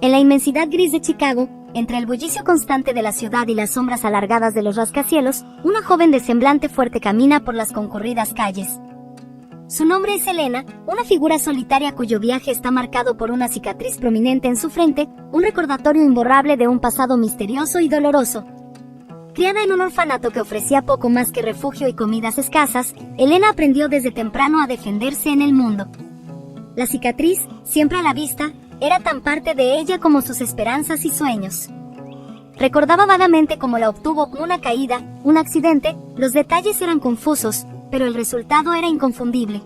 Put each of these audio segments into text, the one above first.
En la inmensidad gris de Chicago, entre el bullicio constante de la ciudad y las sombras alargadas de los rascacielos, una joven de semblante fuerte camina por las concurridas calles. Su nombre es Elena, una figura solitaria cuyo viaje está marcado por una cicatriz prominente en su frente, un recordatorio imborrable de un pasado misterioso y doloroso. Criada en un orfanato que ofrecía poco más que refugio y comidas escasas, Elena aprendió desde temprano a defenderse en el mundo. La cicatriz, siempre a la vista, era tan parte de ella como sus esperanzas y sueños. Recordaba vagamente cómo la obtuvo una caída, un accidente, los detalles eran confusos, pero el resultado era inconfundible.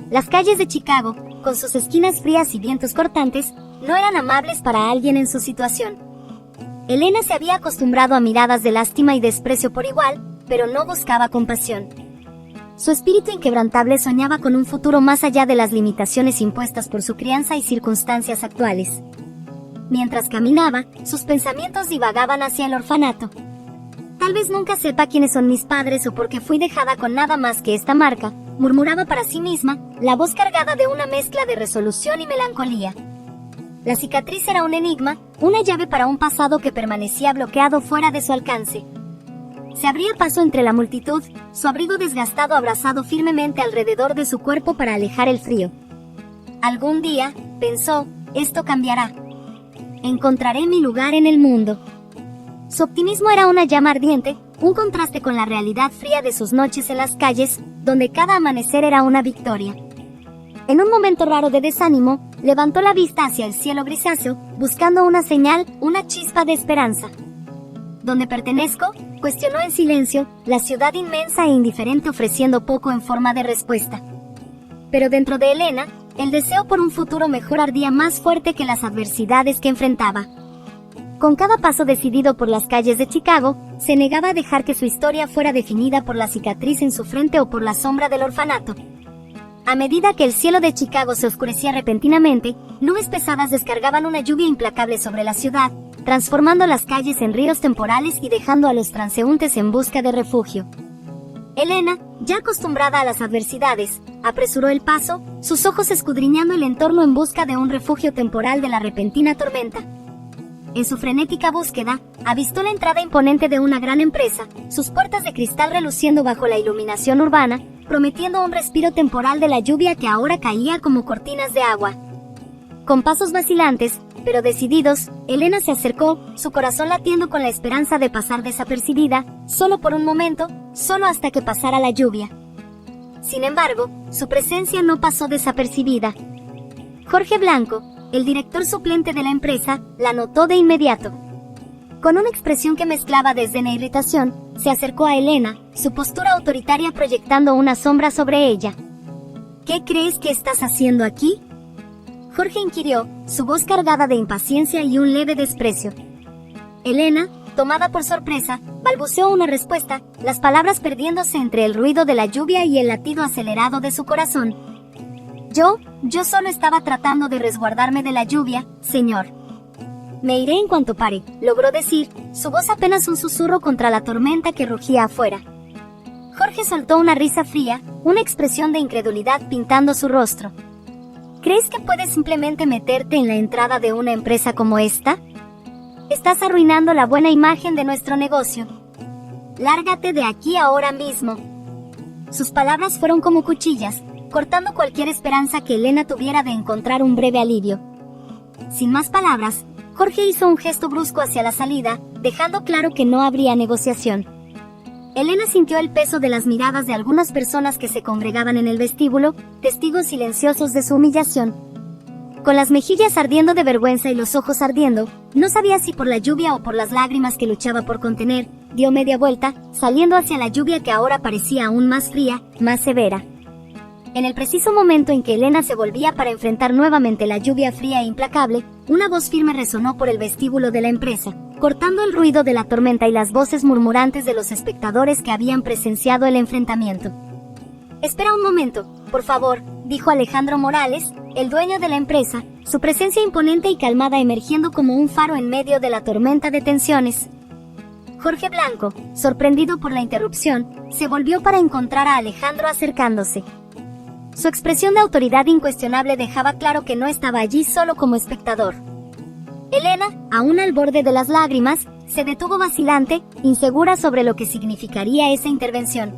Las calles de Chicago, con sus esquinas frías y vientos cortantes, no eran amables para alguien en su situación. Elena se había acostumbrado a miradas de lástima y desprecio por igual, pero no buscaba compasión. Su espíritu inquebrantable soñaba con un futuro más allá de las limitaciones impuestas por su crianza y circunstancias actuales. Mientras caminaba, sus pensamientos divagaban hacia el orfanato. Tal vez nunca sepa quiénes son mis padres o por qué fui dejada con nada más que esta marca, murmuraba para sí misma, la voz cargada de una mezcla de resolución y melancolía. La cicatriz era un enigma, una llave para un pasado que permanecía bloqueado fuera de su alcance. Se abría paso entre la multitud, su abrigo desgastado abrazado firmemente alrededor de su cuerpo para alejar el frío. Algún día, pensó, esto cambiará. Encontraré mi lugar en el mundo. Su optimismo era una llama ardiente, un contraste con la realidad fría de sus noches en las calles, donde cada amanecer era una victoria. En un momento raro de desánimo, levantó la vista hacia el cielo grisáceo, buscando una señal, una chispa de esperanza. ¿Dónde pertenezco?, cuestionó en silencio, la ciudad inmensa e indiferente ofreciendo poco en forma de respuesta. Pero dentro de Elena, el deseo por un futuro mejor ardía más fuerte que las adversidades que enfrentaba. Con cada paso decidido por las calles de Chicago, se negaba a dejar que su historia fuera definida por la cicatriz en su frente o por la sombra del orfanato. A medida que el cielo de Chicago se oscurecía repentinamente, nubes pesadas descargaban una lluvia implacable sobre la ciudad, transformando las calles en ríos temporales y dejando a los transeúntes en busca de refugio. Elena, ya acostumbrada a las adversidades, apresuró el paso, sus ojos escudriñando el entorno en busca de un refugio temporal de la repentina tormenta. En su frenética búsqueda, avistó la entrada imponente de una gran empresa, sus puertas de cristal reluciendo bajo la iluminación urbana, prometiendo un respiro temporal de la lluvia que ahora caía como cortinas de agua. Con pasos vacilantes, pero decididos, Elena se acercó, su corazón latiendo con la esperanza de pasar desapercibida, solo por un momento, solo hasta que pasara la lluvia. Sin embargo, su presencia no pasó desapercibida. Jorge Blanco, el director suplente de la empresa, la notó de inmediato. Con una expresión que mezclaba desdén e irritación, se acercó a Elena, su postura autoritaria proyectando una sombra sobre ella. ¿Qué crees que estás haciendo aquí?, Jorge inquirió, su voz cargada de impaciencia y un leve desprecio. Elena, tomada por sorpresa, balbuceó una respuesta, las palabras perdiéndose entre el ruido de la lluvia y el latido acelerado de su corazón. Yo solo estaba tratando de resguardarme de la lluvia, señor. Me iré en cuanto pare, logró decir, su voz apenas un susurro contra la tormenta que rugía afuera. Jorge soltó una risa fría, una expresión de incredulidad pintando su rostro. ¿Crees que puedes simplemente meterte en la entrada de una empresa como esta? Estás arruinando la buena imagen de nuestro negocio. Lárgate de aquí ahora mismo. Sus palabras fueron como cuchillas, cortando cualquier esperanza que Elena tuviera de encontrar un breve alivio. Sin más palabras, Jorge hizo un gesto brusco hacia la salida, dejando claro que no habría negociación. Elena sintió el peso de las miradas de algunas personas que se congregaban en el vestíbulo, testigos silenciosos de su humillación. Con las mejillas ardiendo de vergüenza y los ojos ardiendo, no sabía si por la lluvia o por las lágrimas que luchaba por contener, dio media vuelta, saliendo hacia la lluvia que ahora parecía aún más fría, más severa. En el preciso momento en que Elena se volvía para enfrentar nuevamente la lluvia fría e implacable, una voz firme resonó por el vestíbulo de la empresa, cortando el ruido de la tormenta y las voces murmurantes de los espectadores que habían presenciado el enfrentamiento. «Espera un momento, por favor», dijo Alejandro Morales, el dueño de la empresa, su presencia imponente y calmada emergiendo como un faro en medio de la tormenta de tensiones. Jorge Blanco, sorprendido por la interrupción, se volvió para encontrar a Alejandro acercándose. Su expresión de autoridad incuestionable dejaba claro que no estaba allí solo como espectador. Elena, aún al borde de las lágrimas, se detuvo vacilante, insegura sobre lo que significaría esa intervención.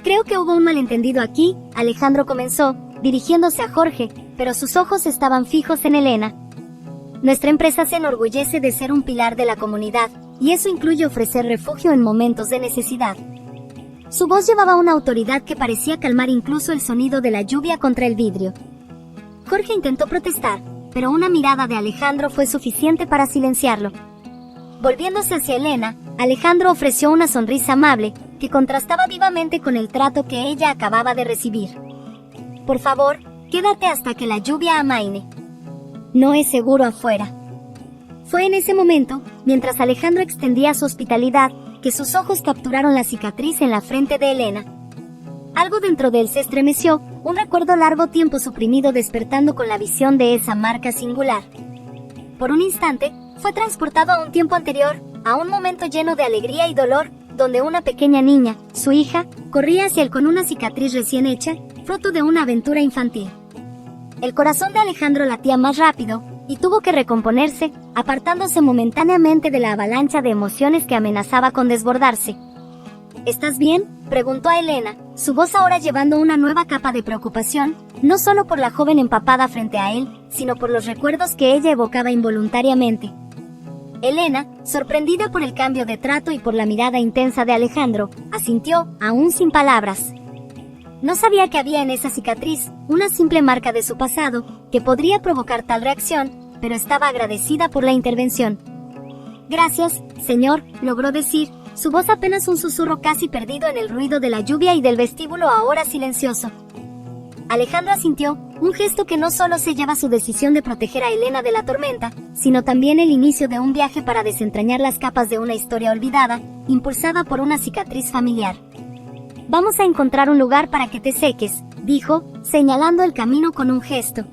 Creo que hubo un malentendido aquí, Alejandro comenzó, dirigiéndose a Jorge, pero sus ojos estaban fijos en Elena. Nuestra empresa se enorgullece de ser un pilar de la comunidad, y eso incluye ofrecer refugio en momentos de necesidad. Su voz llevaba una autoridad que parecía calmar incluso el sonido de la lluvia contra el vidrio. Jorge intentó protestar, pero una mirada de Alejandro fue suficiente para silenciarlo. Volviéndose hacia Elena, Alejandro ofreció una sonrisa amable, que contrastaba vivamente con el trato que ella acababa de recibir. Por favor, quédate hasta que la lluvia amaine. No es seguro afuera. Fue en ese momento, mientras Alejandro extendía su hospitalidad, que sus ojos capturaron la cicatriz en la frente de Elena. Algo dentro de él se estremeció, un recuerdo largo tiempo suprimido despertando con la visión de esa marca singular. Por un instante, fue transportado a un tiempo anterior, a un momento lleno de alegría y dolor, donde una pequeña niña, su hija, corría hacia él con una cicatriz recién hecha, fruto de una aventura infantil. El corazón de Alejandro latía más rápido, y tuvo que recomponerse, apartándose momentáneamente de la avalancha de emociones que amenazaba con desbordarse. ¿Estás bien?, preguntó a Elena, su voz ahora llevando una nueva capa de preocupación, no solo por la joven empapada frente a él, sino por los recuerdos que ella evocaba involuntariamente. Elena, sorprendida por el cambio de trato y por la mirada intensa de Alejandro, asintió, aún sin palabras. No sabía que había en esa cicatriz una simple marca de su pasado, que podría provocar tal reacción, pero estaba agradecida por la intervención. Gracias, señor, logró decir, su voz apenas un susurro casi perdido en el ruido de la lluvia y del vestíbulo ahora silencioso. Alejandro asintió, un gesto que no solo sellaba su decisión de proteger a Elena de la tormenta, sino también el inicio de un viaje para desentrañar las capas de una historia olvidada, impulsada por una cicatriz familiar. Vamos a encontrar un lugar para que te seques, dijo, señalando el camino con un gesto.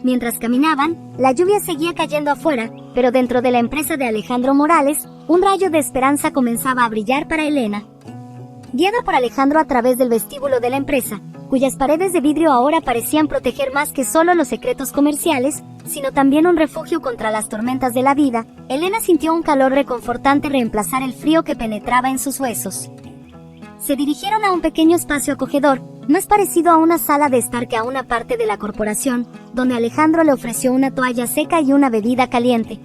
Mientras caminaban, la lluvia seguía cayendo afuera, pero dentro de la empresa de Alejandro Morales, un rayo de esperanza comenzaba a brillar para Elena. Guiada por Alejandro a través del vestíbulo de la empresa, cuyas paredes de vidrio ahora parecían proteger más que solo los secretos comerciales, sino también un refugio contra las tormentas de la vida, Elena sintió un calor reconfortante reemplazar el frío que penetraba en sus huesos. Se dirigieron a un pequeño espacio acogedor, más parecido a una sala de estar que a una parte de la corporación, donde Alejandro le ofreció una toalla seca y una bebida caliente.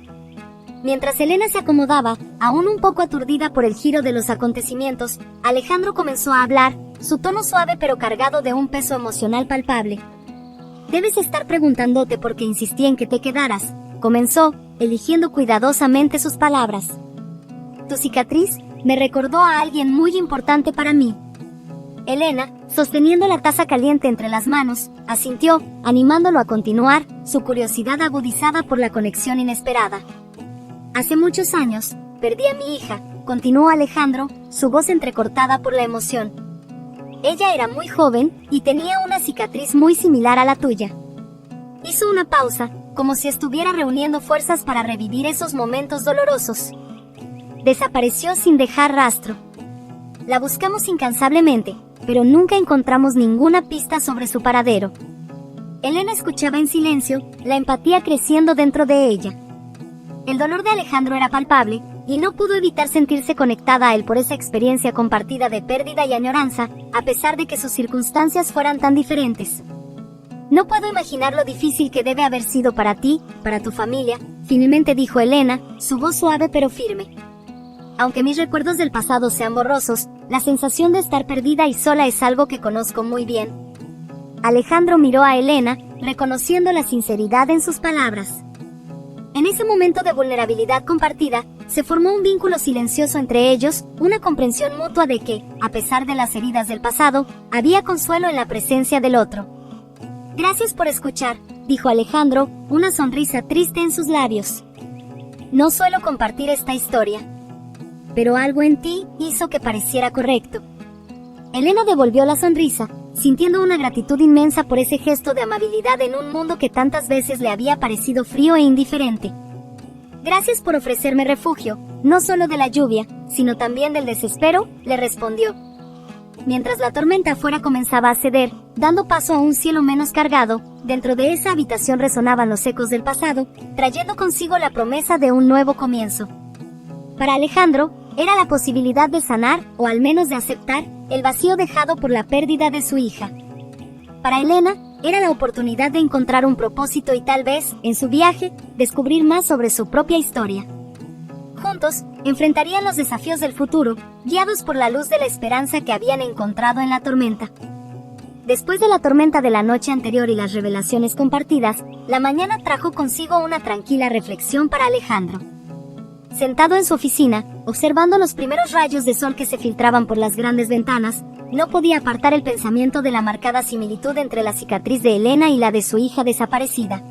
Mientras Elena se acomodaba, aún un poco aturdida por el giro de los acontecimientos, Alejandro comenzó a hablar, su tono suave pero cargado de un peso emocional palpable. Debes estar preguntándote por qué insistí en que te quedaras, comenzó, eligiendo cuidadosamente sus palabras. Tu cicatriz me recordó a alguien muy importante para mí. Elena, sosteniendo la taza caliente entre las manos, asintió, animándolo a continuar, su curiosidad agudizada por la conexión inesperada. Hace muchos años, perdí a mi hija, continuó Alejandro, su voz entrecortada por la emoción. Ella era muy joven, y tenía una cicatriz muy similar a la tuya. Hizo una pausa, como si estuviera reuniendo fuerzas para revivir esos momentos dolorosos. Desapareció sin dejar rastro. La buscamos incansablemente, pero nunca encontramos ninguna pista sobre su paradero. Elena escuchaba en silencio, la empatía creciendo dentro de ella. El dolor de Alejandro era palpable, y no pudo evitar sentirse conectada a él por esa experiencia compartida de pérdida y añoranza, a pesar de que sus circunstancias fueran tan diferentes. No puedo imaginar lo difícil que debe haber sido para ti, para tu familia, finalmente dijo Elena, su voz suave pero firme. Aunque mis recuerdos del pasado sean borrosos, la sensación de estar perdida y sola es algo que conozco muy bien. Alejandro miró a Elena, reconociendo la sinceridad en sus palabras. En ese momento de vulnerabilidad compartida, se formó un vínculo silencioso entre ellos, una comprensión mutua de que, a pesar de las heridas del pasado, había consuelo en la presencia del otro. Gracias por escuchar, dijo Alejandro, una sonrisa triste en sus labios. No suelo compartir esta historia, pero algo en ti hizo que pareciera correcto. Elena devolvió la sonrisa, sintiendo una gratitud inmensa por ese gesto de amabilidad en un mundo que tantas veces le había parecido frío e indiferente. Gracias por ofrecerme refugio, no solo de la lluvia, sino también del desespero, le respondió. Mientras la tormenta afuera comenzaba a ceder, dando paso a un cielo menos cargado. Dentro de esa habitación resonaban los ecos del pasado, trayendo consigo la promesa de un nuevo comienzo. Para Alejandro, era la posibilidad de sanar, o al menos de aceptar, el vacío dejado por la pérdida de su hija. Para Elena, era la oportunidad de encontrar un propósito y tal vez, en su viaje, descubrir más sobre su propia historia. Juntos, enfrentarían los desafíos del futuro, guiados por la luz de la esperanza que habían encontrado en la tormenta. Después de la tormenta de la noche anterior y las revelaciones compartidas, la mañana trajo consigo una tranquila reflexión para Alejandro. Sentado en su oficina, observando los primeros rayos de sol que se filtraban por las grandes ventanas, no podía apartar el pensamiento de la marcada similitud entre la cicatriz de Elena y la de su hija desaparecida.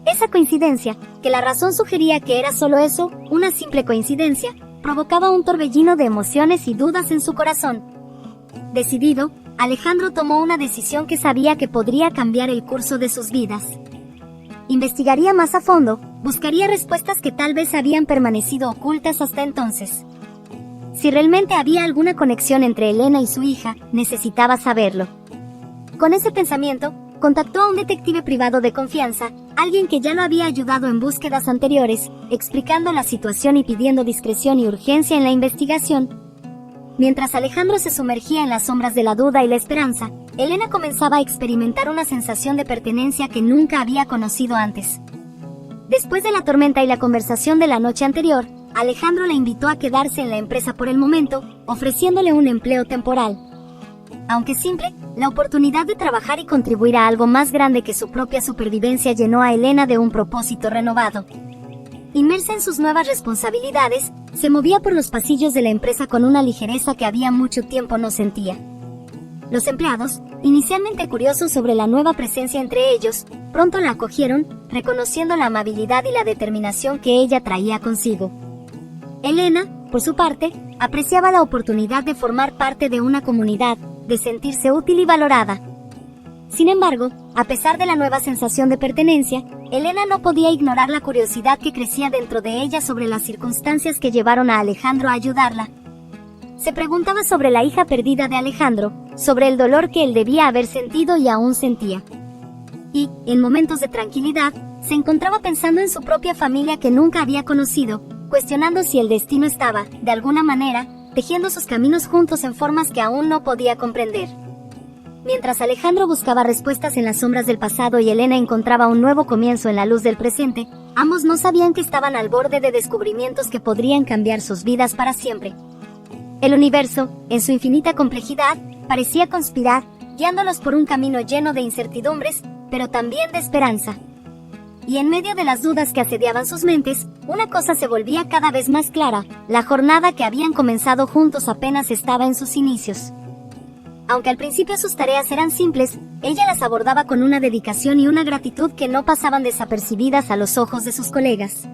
Esa coincidencia, que la razón sugería que era solo eso, una simple coincidencia, provocaba un torbellino de emociones y dudas en su corazón. Decidido, Alejandro tomó una decisión que sabía que podría cambiar el curso de sus vidas. Investigaría más a fondo, buscaría respuestas que tal vez habían permanecido ocultas hasta entonces. Si realmente había alguna conexión entre Elena y su hija, necesitaba saberlo. Con ese pensamiento, contactó a un detective privado de confianza, alguien que ya lo había ayudado en búsquedas anteriores, explicando la situación y pidiendo discreción y urgencia en la investigación. Mientras Alejandro se sumergía en las sombras de la duda y la esperanza, Elena comenzaba a experimentar una sensación de pertenencia que nunca había conocido antes. Después de la tormenta y la conversación de la noche anterior, Alejandro la invitó a quedarse en la empresa por el momento, ofreciéndole un empleo temporal. Aunque simple, la oportunidad de trabajar y contribuir a algo más grande que su propia supervivencia llenó a Elena de un propósito renovado. Inmersa en sus nuevas responsabilidades, se movía por los pasillos de la empresa con una ligereza que había mucho tiempo no sentía. Los empleados, inicialmente curiosos sobre la nueva presencia entre ellos, pronto la acogieron, reconociendo la amabilidad y la determinación que ella traía consigo. Elena, por su parte, apreciaba la oportunidad de formar parte de una comunidad, de sentirse útil y valorada. Sin embargo, a pesar de la nueva sensación de pertenencia, Elena no podía ignorar la curiosidad que crecía dentro de ella sobre las circunstancias que llevaron a Alejandro a ayudarla. Se preguntaba sobre la hija perdida de Alejandro, sobre el dolor que él debía haber sentido y aún sentía. Y, en momentos de tranquilidad, se encontraba pensando en su propia familia que nunca había conocido, cuestionando si el destino estaba, de alguna manera, tejiendo sus caminos juntos en formas que aún no podía comprender. Mientras Alejandro buscaba respuestas en las sombras del pasado y Elena encontraba un nuevo comienzo en la luz del presente, ambos no sabían que estaban al borde de descubrimientos que podrían cambiar sus vidas para siempre. El universo, en su infinita complejidad, parecía conspirar, guiándolos por un camino lleno de incertidumbres, pero también de esperanza. Y en medio de las dudas que asediaban sus mentes, una cosa se volvía cada vez más clara: la jornada que habían comenzado juntos apenas estaba en sus inicios. Aunque al principio sus tareas eran simples, ella las abordaba con una dedicación y una gratitud que no pasaban desapercibidas a los ojos de sus colegas.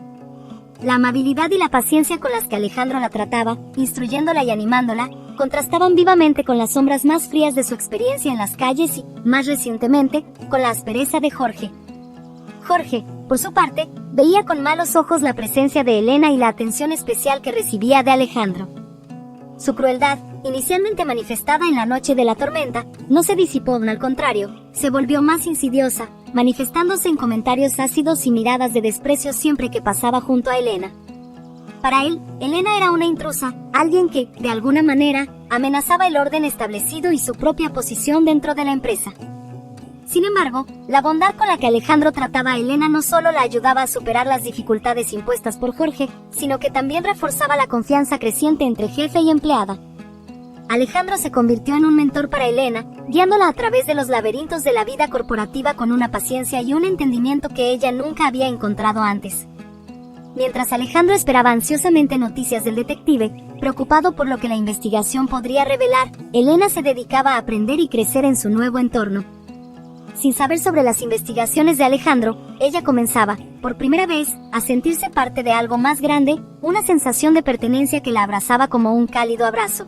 La amabilidad y la paciencia con las que Alejandro la trataba, instruyéndola y animándola, contrastaban vivamente con las sombras más frías de su experiencia en las calles y, más recientemente, con la aspereza de Jorge. Jorge, por su parte, veía con malos ojos la presencia de Elena y la atención especial que recibía de Alejandro. Su crueldad, inicialmente manifestada en la noche de la tormenta, no se disipó, al contrario, se volvió más insidiosa, manifestándose en comentarios ácidos y miradas de desprecio siempre que pasaba junto a Elena. Para él, Elena era una intrusa, alguien que, de alguna manera, amenazaba el orden establecido y su propia posición dentro de la empresa. Sin embargo, la bondad con la que Alejandro trataba a Elena no solo la ayudaba a superar las dificultades impuestas por Jorge, sino que también reforzaba la confianza creciente entre jefe y empleada. Alejandro se convirtió en un mentor para Elena, guiándola a través de los laberintos de la vida corporativa con una paciencia y un entendimiento que ella nunca había encontrado antes. Mientras Alejandro esperaba ansiosamente noticias del detective, preocupado por lo que la investigación podría revelar, Elena se dedicaba a aprender y crecer en su nuevo entorno. Sin saber sobre las investigaciones de Alejandro, ella comenzaba, por primera vez, a sentirse parte de algo más grande, una sensación de pertenencia que la abrazaba como un cálido abrazo.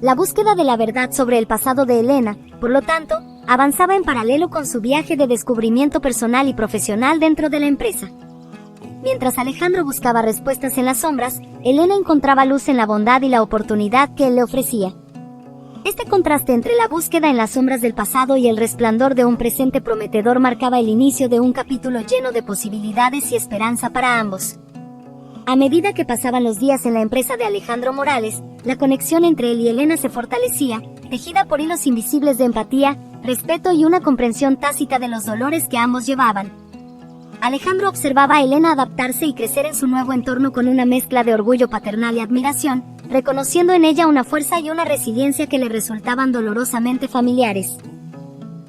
La búsqueda de la verdad sobre el pasado de Elena, por lo tanto, avanzaba en paralelo con su viaje de descubrimiento personal y profesional dentro de la empresa. Mientras Alejandro buscaba respuestas en las sombras, Elena encontraba luz en la bondad y la oportunidad que él le ofrecía. Este contraste entre la búsqueda en las sombras del pasado y el resplandor de un presente prometedor marcaba el inicio de un capítulo lleno de posibilidades y esperanza para ambos. A medida que pasaban los días en la empresa de Alejandro Morales, la conexión entre él y Elena se fortalecía, tejida por hilos invisibles de empatía, respeto y una comprensión tácita de los dolores que ambos llevaban. Alejandro observaba a Elena adaptarse y crecer en su nuevo entorno con una mezcla de orgullo paternal y admiración, reconociendo en ella una fuerza y una resiliencia que le resultaban dolorosamente familiares.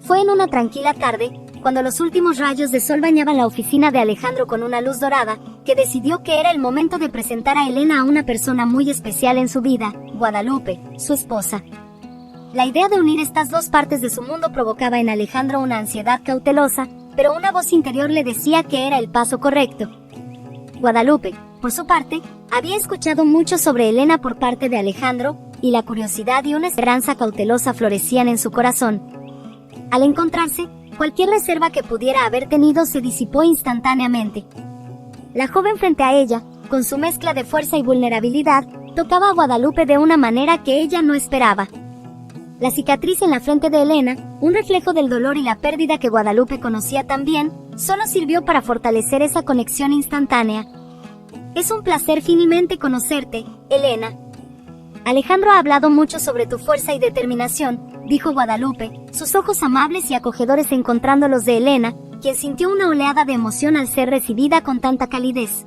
Fue en una tranquila tarde, cuando los últimos rayos de sol bañaban la oficina de Alejandro con una luz dorada, que decidió que era el momento de presentar a Elena a una persona muy especial en su vida, Guadalupe, su esposa. La idea de unir estas dos partes de su mundo provocaba en Alejandro una ansiedad cautelosa, pero una voz interior le decía que era el paso correcto. Guadalupe, por su parte, había escuchado mucho sobre Elena por parte de Alejandro, y la curiosidad y una esperanza cautelosa florecían en su corazón. Al encontrarse, cualquier reserva que pudiera haber tenido se disipó instantáneamente. La joven frente a ella, con su mezcla de fuerza y vulnerabilidad, tocaba a Guadalupe de una manera que ella no esperaba. La cicatriz en la frente de Elena, un reflejo del dolor y la pérdida que Guadalupe conocía tan bien, solo sirvió para fortalecer esa conexión instantánea. Es un placer finalmente conocerte, Elena. Alejandro ha hablado mucho sobre tu fuerza y determinación, dijo Guadalupe, sus ojos amables y acogedores encontrando los de Elena, quien sintió una oleada de emoción al ser recibida con tanta calidez.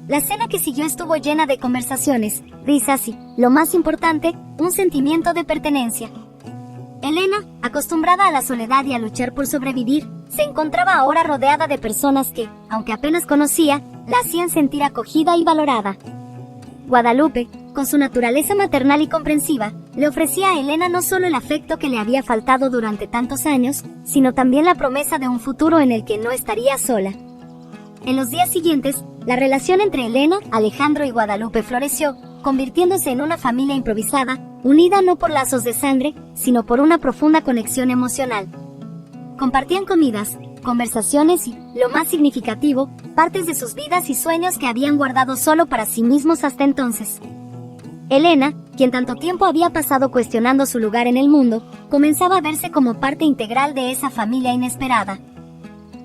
La cena que siguió estuvo llena de conversaciones, risas y, lo más importante, un sentimiento de pertenencia. Elena, acostumbrada a la soledad y a luchar por sobrevivir, se encontraba ahora rodeada de personas que, aunque apenas conocía, la hacían sentir acogida y valorada. Guadalupe, con su naturaleza maternal y comprensiva, le ofrecía a Elena no solo el afecto que le había faltado durante tantos años, sino también la promesa de un futuro en el que no estaría sola. En los días siguientes, la relación entre Elena, Alejandro y Guadalupe floreció, convirtiéndose en una familia improvisada, unida no por lazos de sangre, sino por una profunda conexión emocional. Compartían comidas, conversaciones y, lo más significativo, partes de sus vidas y sueños que habían guardado solo para sí mismos hasta entonces. Elena, quien tanto tiempo había pasado cuestionando su lugar en el mundo, comenzaba a verse como parte integral de esa familia inesperada.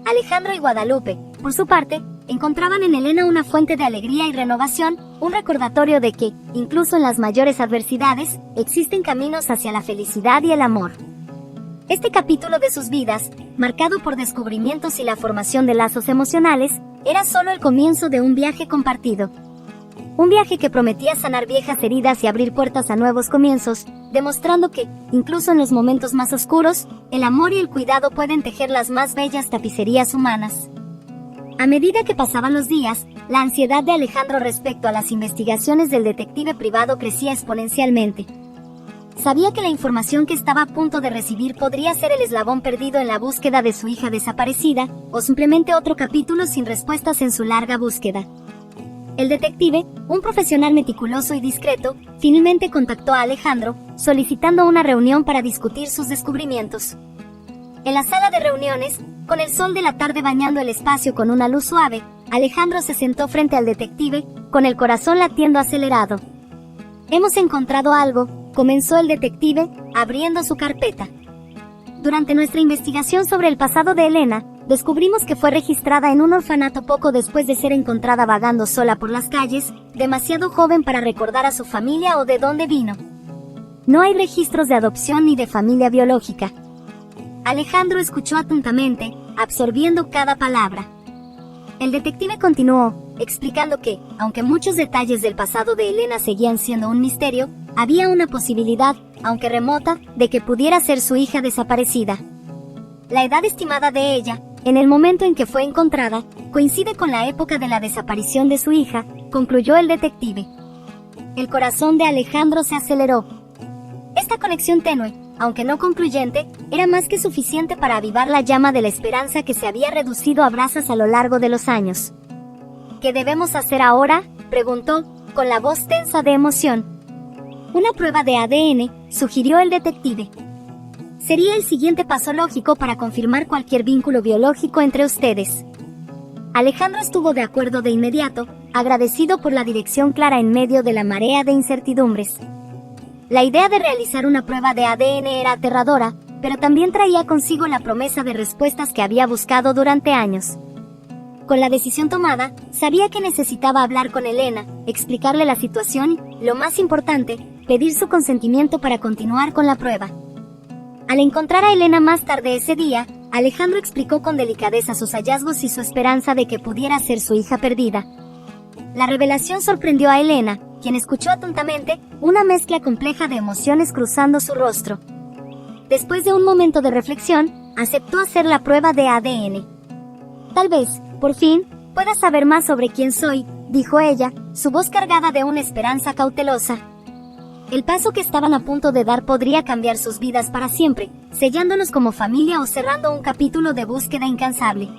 Alejandro y Guadalupe, por su parte, encontraban en Elena una fuente de alegría y renovación, un recordatorio de que, incluso en las mayores adversidades, existen caminos hacia la felicidad y el amor. Este capítulo de sus vidas, marcado por descubrimientos y la formación de lazos emocionales, era solo el comienzo de un viaje compartido. Un viaje que prometía sanar viejas heridas y abrir puertas a nuevos comienzos, demostrando que, incluso en los momentos más oscuros, el amor y el cuidado pueden tejer las más bellas tapicerías humanas. A medida que pasaban los días, la ansiedad de Alejandro respecto a las investigaciones del detective privado crecía exponencialmente. Sabía que la información que estaba a punto de recibir podría ser el eslabón perdido en la búsqueda de su hija desaparecida, o simplemente otro capítulo sin respuestas en su larga búsqueda. El detective, un profesional meticuloso y discreto, finalmente contactó a Alejandro, solicitando una reunión para discutir sus descubrimientos. En la sala de reuniones, con el sol de la tarde bañando el espacio con una luz suave, Alejandro se sentó frente al detective, con el corazón latiendo acelerado. «Hemos encontrado algo», comenzó el detective, abriendo su carpeta. «Durante nuestra investigación sobre el pasado de Elena, descubrimos que fue registrada en un orfanato poco después de ser encontrada vagando sola por las calles, demasiado joven para recordar a su familia o de dónde vino. No hay registros de adopción ni de familia biológica». Alejandro escuchó atentamente, absorbiendo cada palabra. El detective continuó, explicando que, aunque muchos detalles del pasado de Elena seguían siendo un misterio, había una posibilidad, aunque remota, de que pudiera ser su hija desaparecida. La edad estimada de ella, en el momento en que fue encontrada, coincide con la época de la desaparición de su hija, concluyó el detective. El corazón de Alejandro se aceleró. Esta conexión tenue, aunque no concluyente, era más que suficiente para avivar la llama de la esperanza que se había reducido a brasas a lo largo de los años. ¿Qué debemos hacer ahora?, preguntó, con la voz tensa de emoción. Una prueba de ADN, sugirió el detective. Sería el siguiente paso lógico para confirmar cualquier vínculo biológico entre ustedes. Alejandro estuvo de acuerdo de inmediato, agradecido por la dirección clara en medio de la marea de incertidumbres. La idea de realizar una prueba de ADN era aterradora, pero también traía consigo la promesa de respuestas que había buscado durante años. Con la decisión tomada, sabía que necesitaba hablar con Elena, explicarle la situación y, lo más importante, pedir su consentimiento para continuar con la prueba. Al encontrar a Elena más tarde ese día, Alejandro explicó con delicadeza sus hallazgos y su esperanza de que pudiera ser su hija perdida. La revelación sorprendió a Elena, quien escuchó atentamente, una mezcla compleja de emociones cruzando su rostro. Después de un momento de reflexión, aceptó hacer la prueba de ADN. Tal vez, por fin, pueda saber más sobre quién soy, dijo ella, su voz cargada de una esperanza cautelosa. El paso que estaban a punto de dar podría cambiar sus vidas para siempre, sellándolos como familia o cerrando un capítulo de búsqueda incansable.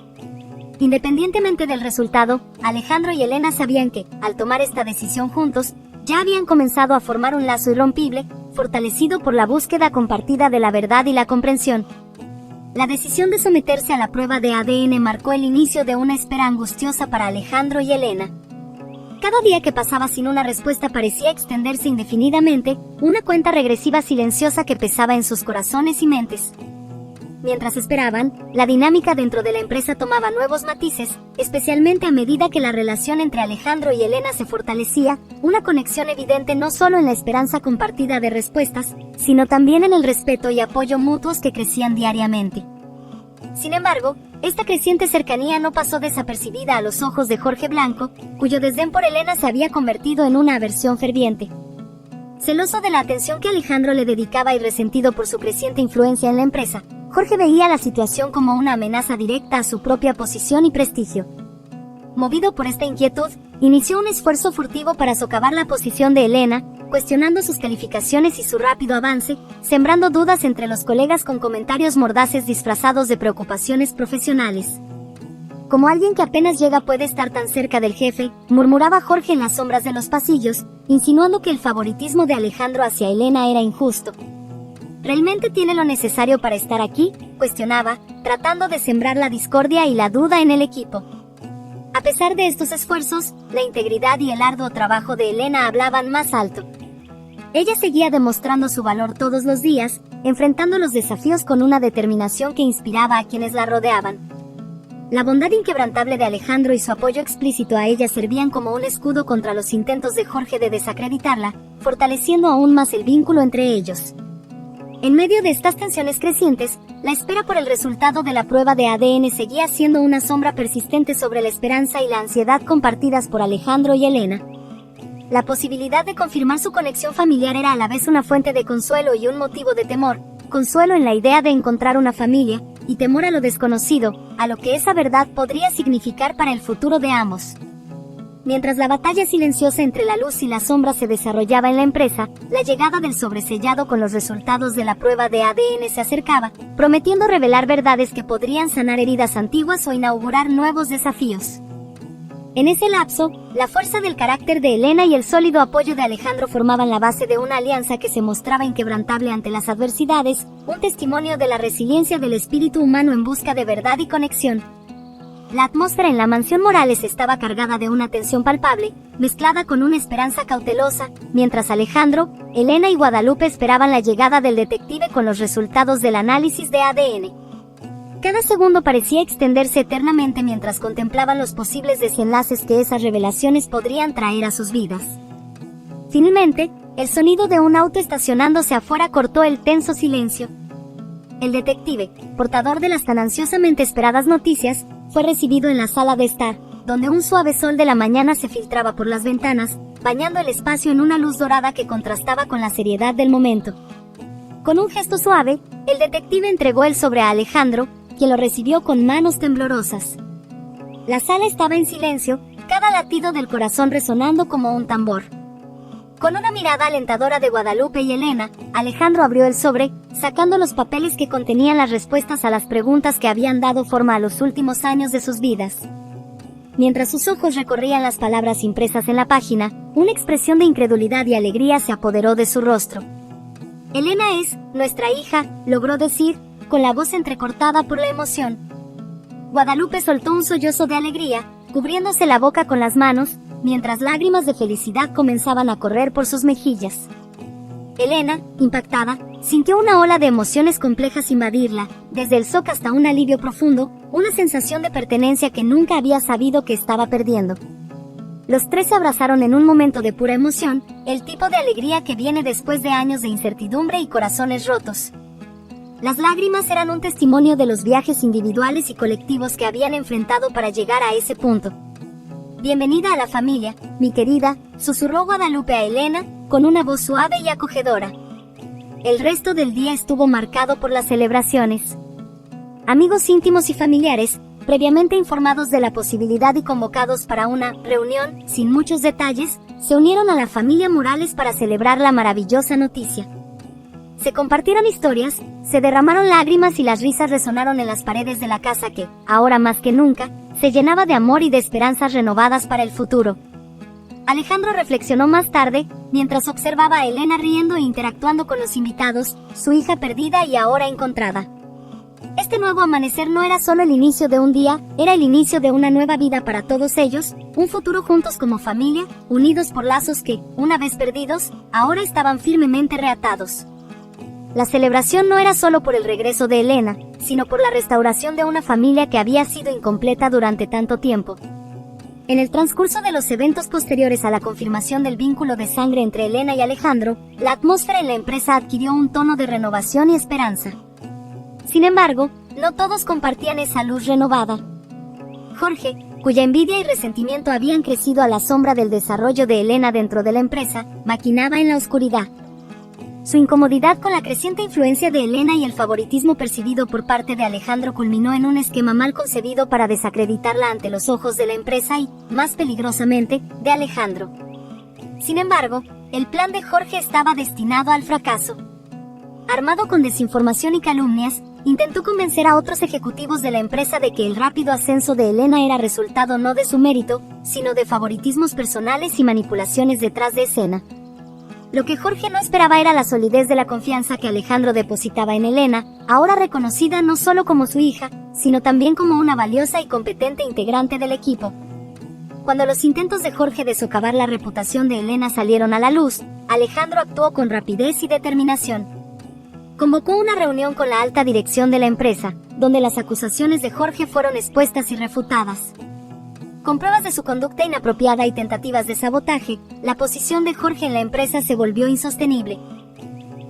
Independientemente del resultado, Alejandro y Elena sabían que, al tomar esta decisión juntos, ya habían comenzado a formar un lazo irrompible, fortalecido por la búsqueda compartida de la verdad y la comprensión. La decisión de someterse a la prueba de ADN marcó el inicio de una espera angustiosa para Alejandro y Elena. Cada día que pasaba sin una respuesta parecía extenderse indefinidamente, una cuenta regresiva silenciosa que pesaba en sus corazones y mentes. Mientras esperaban, la dinámica dentro de la empresa tomaba nuevos matices, especialmente a medida que la relación entre Alejandro y Elena se fortalecía, una conexión evidente no solo en la esperanza compartida de respuestas, sino también en el respeto y apoyo mutuos que crecían diariamente. Sin embargo, esta creciente cercanía no pasó desapercibida a los ojos de Jorge Blanco, cuyo desdén por Elena se había convertido en una aversión ferviente. Celoso de la atención que Alejandro le dedicaba y resentido por su creciente influencia en la empresa, Jorge veía la situación como una amenaza directa a su propia posición y prestigio. Movido por esta inquietud, inició un esfuerzo furtivo para socavar la posición de Elena, cuestionando sus calificaciones y su rápido avance, sembrando dudas entre los colegas con comentarios mordaces disfrazados de preocupaciones profesionales. Como alguien que apenas llega puede estar tan cerca del jefe, murmuraba Jorge en las sombras de los pasillos, insinuando que el favoritismo de Alejandro hacia Elena era injusto. ¿Realmente tiene lo necesario para estar aquí?, cuestionaba, tratando de sembrar la discordia y la duda en el equipo. A pesar de estos esfuerzos, la integridad y el arduo trabajo de Elena hablaban más alto. Ella seguía demostrando su valor todos los días, enfrentando los desafíos con una determinación que inspiraba a quienes la rodeaban. La bondad inquebrantable de Alejandro y su apoyo explícito a ella servían como un escudo contra los intentos de Jorge de desacreditarla, fortaleciendo aún más el vínculo entre ellos. En medio de estas tensiones crecientes, la espera por el resultado de la prueba de ADN seguía siendo una sombra persistente sobre la esperanza y la ansiedad compartidas por Alejandro y Elena. La posibilidad de confirmar su conexión familiar era a la vez una fuente de consuelo y un motivo de temor, consuelo en la idea de encontrar una familia, y temor a lo desconocido, a lo que esa verdad podría significar para el futuro de ambos. Mientras la batalla silenciosa entre la luz y la sombra se desarrollaba en la empresa, la llegada del sobresellado con los resultados de la prueba de ADN se acercaba, prometiendo revelar verdades que podrían sanar heridas antiguas o inaugurar nuevos desafíos. En ese lapso, la fuerza del carácter de Elena y el sólido apoyo de Alejandro formaban la base de una alianza que se mostraba inquebrantable ante las adversidades, un testimonio de la resiliencia del espíritu humano en busca de verdad y conexión. La atmósfera en la mansión Morales estaba cargada de una tensión palpable, mezclada con una esperanza cautelosa, mientras Alejandro, Elena y Guadalupe esperaban la llegada del detective con los resultados del análisis de ADN. Cada segundo parecía extenderse eternamente mientras contemplaban los posibles desenlaces que esas revelaciones podrían traer a sus vidas. Finalmente, el sonido de un auto estacionándose afuera cortó el tenso silencio. El detective, portador de las tan ansiosamente esperadas noticias, fue recibido en la sala de estar, donde un suave sol de la mañana se filtraba por las ventanas, bañando el espacio en una luz dorada que contrastaba con la seriedad del momento. Con un gesto suave, el detective entregó el sobre a Alejandro, quien lo recibió con manos temblorosas. La sala estaba en silencio, cada latido del corazón resonando como un tambor. Con una mirada alentadora de Guadalupe y Elena, Alejandro abrió el sobre, sacando los papeles que contenían las respuestas a las preguntas que habían dado forma a los últimos años de sus vidas. Mientras sus ojos recorrían las palabras impresas en la página, una expresión de incredulidad y alegría se apoderó de su rostro. «Elena es nuestra hija», logró decir, con la voz entrecortada por la emoción. Guadalupe soltó un sollozo de alegría, cubriéndose la boca con las manos, mientras lágrimas de felicidad comenzaban a correr por sus mejillas. Elena, impactada, sintió una ola de emociones complejas invadirla, desde el shock hasta un alivio profundo, una sensación de pertenencia que nunca había sabido que estaba perdiendo. Los tres se abrazaron en un momento de pura emoción, el tipo de alegría que viene después de años de incertidumbre y corazones rotos. Las lágrimas eran un testimonio de los viajes individuales y colectivos que habían enfrentado para llegar a ese punto. «Bienvenida a la familia, mi querida», susurró Guadalupe a Elena, con una voz suave y acogedora. El resto del día estuvo marcado por las celebraciones. Amigos íntimos y familiares, previamente informados de la posibilidad y convocados para una reunión, sin muchos detalles, se unieron a la familia Morales para celebrar la maravillosa noticia. Se compartieron historias, se derramaron lágrimas y las risas resonaron en las paredes de la casa que, ahora más que nunca, se llenaba de amor y de esperanzas renovadas para el futuro. Alejandro reflexionó más tarde, mientras observaba a Elena riendo e interactuando con los invitados, su hija perdida y ahora encontrada. Este nuevo amanecer no era solo el inicio de un día, era el inicio de una nueva vida para todos ellos, un futuro juntos como familia, unidos por lazos que, una vez perdidos, ahora estaban firmemente reatados. La celebración no era solo por el regreso de Elena, sino por la restauración de una familia que había sido incompleta durante tanto tiempo. En el transcurso de los eventos posteriores a la confirmación del vínculo de sangre entre Elena y Alejandro, la atmósfera en la empresa adquirió un tono de renovación y esperanza. Sin embargo, no todos compartían esa luz renovada. Jorge, cuya envidia y resentimiento habían crecido a la sombra del desarrollo de Elena dentro de la empresa, maquinaba en la oscuridad. Su incomodidad con la creciente influencia de Elena y el favoritismo percibido por parte de Alejandro culminó en un esquema mal concebido para desacreditarla ante los ojos de la empresa y, más peligrosamente, de Alejandro. Sin embargo, el plan de Jorge estaba destinado al fracaso. Armado con desinformación y calumnias, intentó convencer a otros ejecutivos de la empresa de que el rápido ascenso de Elena era resultado no de su mérito, sino de favoritismos personales y manipulaciones detrás de escena. Lo que Jorge no esperaba era la solidez de la confianza que Alejandro depositaba en Elena, ahora reconocida no solo como su hija, sino también como una valiosa y competente integrante del equipo. Cuando los intentos de Jorge de socavar la reputación de Elena salieron a la luz, Alejandro actuó con rapidez y determinación. Convocó una reunión con la alta dirección de la empresa, donde las acusaciones de Jorge fueron expuestas y refutadas. Con pruebas de su conducta inapropiada y tentativas de sabotaje, la posición de Jorge en la empresa se volvió insostenible.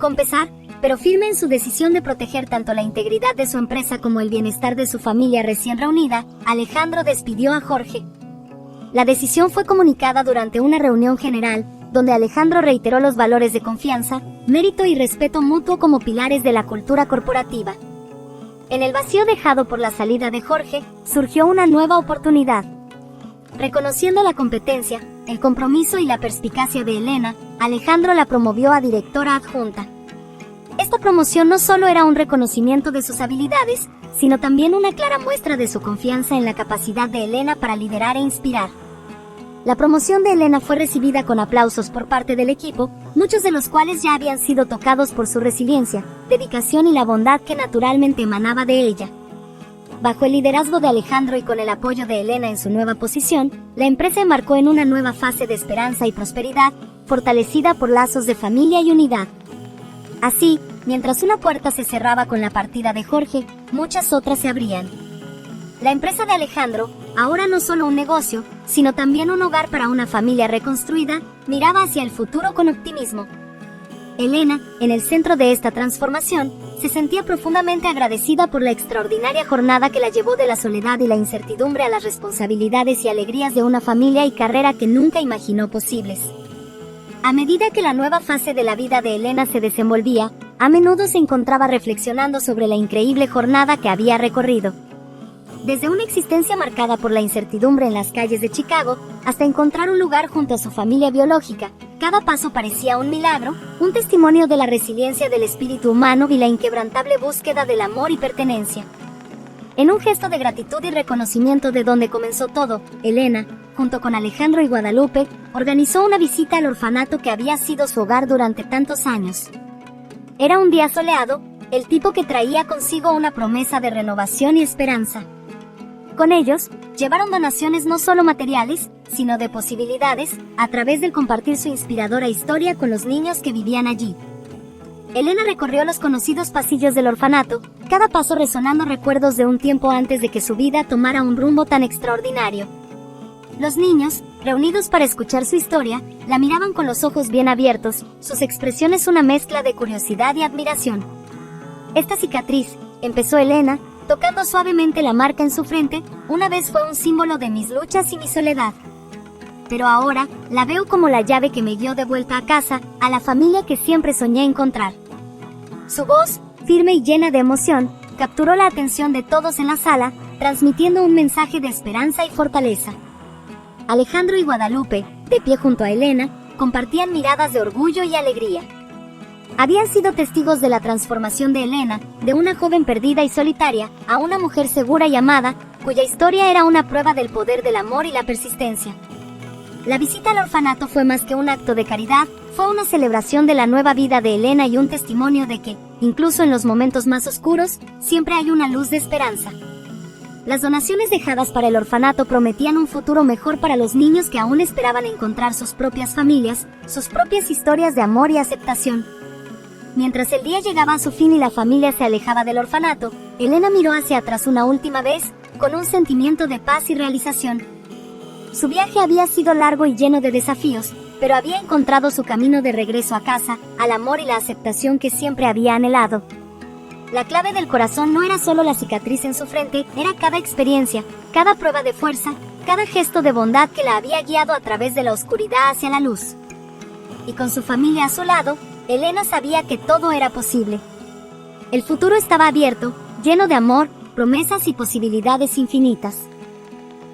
Con pesar, pero firme en su decisión de proteger tanto la integridad de su empresa como el bienestar de su familia recién reunida, Alejandro despidió a Jorge. La decisión fue comunicada durante una reunión general, donde Alejandro reiteró los valores de confianza, mérito y respeto mutuo como pilares de la cultura corporativa. En el vacío dejado por la salida de Jorge, surgió una nueva oportunidad. Reconociendo la competencia, el compromiso y la perspicacia de Elena, Alejandro la promovió a directora adjunta. Esta promoción no solo era un reconocimiento de sus habilidades, sino también una clara muestra de su confianza en la capacidad de Elena para liderar e inspirar. La promoción de Elena fue recibida con aplausos por parte del equipo, muchos de los cuales ya habían sido tocados por su resiliencia, dedicación y la bondad que naturalmente emanaba de ella. Bajo el liderazgo de Alejandro y con el apoyo de Elena en su nueva posición, la empresa embarcó en una nueva fase de esperanza y prosperidad, fortalecida por lazos de familia y unidad. Así, mientras una puerta se cerraba con la partida de Jorge, muchas otras se abrían. La empresa de Alejandro, ahora no solo un negocio, sino también un hogar para una familia reconstruida, miraba hacia el futuro con optimismo. Elena, en el centro de esta transformación, se sentía profundamente agradecida por la extraordinaria jornada que la llevó de la soledad y la incertidumbre a las responsabilidades y alegrías de una familia y carrera que nunca imaginó posibles. A medida que la nueva fase de la vida de Elena se desenvolvía, a menudo se encontraba reflexionando sobre la increíble jornada que había recorrido. Desde una existencia marcada por la incertidumbre en las calles de Chicago, hasta encontrar un lugar junto a su familia biológica, cada paso parecía un milagro, un testimonio de la resiliencia del espíritu humano y la inquebrantable búsqueda del amor y pertenencia. En un gesto de gratitud y reconocimiento de donde comenzó todo, Elena, junto con Alejandro y Guadalupe, organizó una visita al orfanato que había sido su hogar durante tantos años. Era un día soleado, el tipo que traía consigo una promesa de renovación y esperanza. Con ellos, llevaron donaciones no solo materiales, sino de posibilidades, a través del compartir su inspiradora historia con los niños que vivían allí. Elena recorrió los conocidos pasillos del orfanato, cada paso resonando recuerdos de un tiempo antes de que su vida tomara un rumbo tan extraordinario. Los niños, reunidos para escuchar su historia, la miraban con los ojos bien abiertos, sus expresiones una mezcla de curiosidad y admiración. Esta cicatriz, empezó Elena, tocando suavemente la marca en su frente, una vez fue un símbolo de mis luchas y mi soledad. Pero ahora, la veo como la llave que me guió de vuelta a casa, a la familia que siempre soñé encontrar. Su voz, firme y llena de emoción, capturó la atención de todos en la sala, transmitiendo un mensaje de esperanza y fortaleza. Alejandro y Guadalupe, de pie junto a Elena, compartían miradas de orgullo y alegría. Habían sido testigos de la transformación de Elena, de una joven perdida y solitaria, a una mujer segura y amada, cuya historia era una prueba del poder del amor y la persistencia. La visita al orfanato fue más que un acto de caridad, fue una celebración de la nueva vida de Elena y un testimonio de que, incluso en los momentos más oscuros, siempre hay una luz de esperanza. Las donaciones dejadas para el orfanato prometían un futuro mejor para los niños que aún esperaban encontrar sus propias familias, sus propias historias de amor y aceptación. Mientras el día llegaba a su fin y la familia se alejaba del orfanato, Elena miró hacia atrás una última vez, con un sentimiento de paz y realización. Su viaje había sido largo y lleno de desafíos, pero había encontrado su camino de regreso a casa, al amor y la aceptación que siempre había anhelado. La clave del corazón no era solo la cicatriz en su frente, era cada experiencia, cada prueba de fuerza, cada gesto de bondad que la había guiado a través de la oscuridad hacia la luz. Y con su familia a su lado, Elena sabía que todo era posible. El futuro estaba abierto, lleno de amor, promesas y posibilidades infinitas.